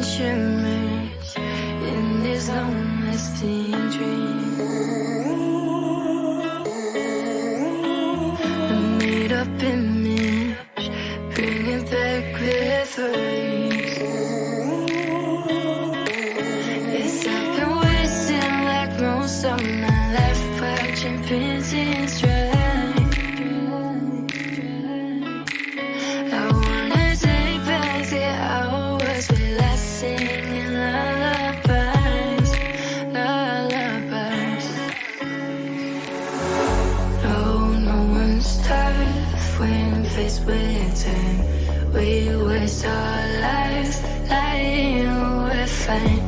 shimmers in this long-lasting dream. A made-up image, bringing back memories. Yes, I've been wasting like most of my life, watching Princess Drive. We waste our lives lying, we're fine.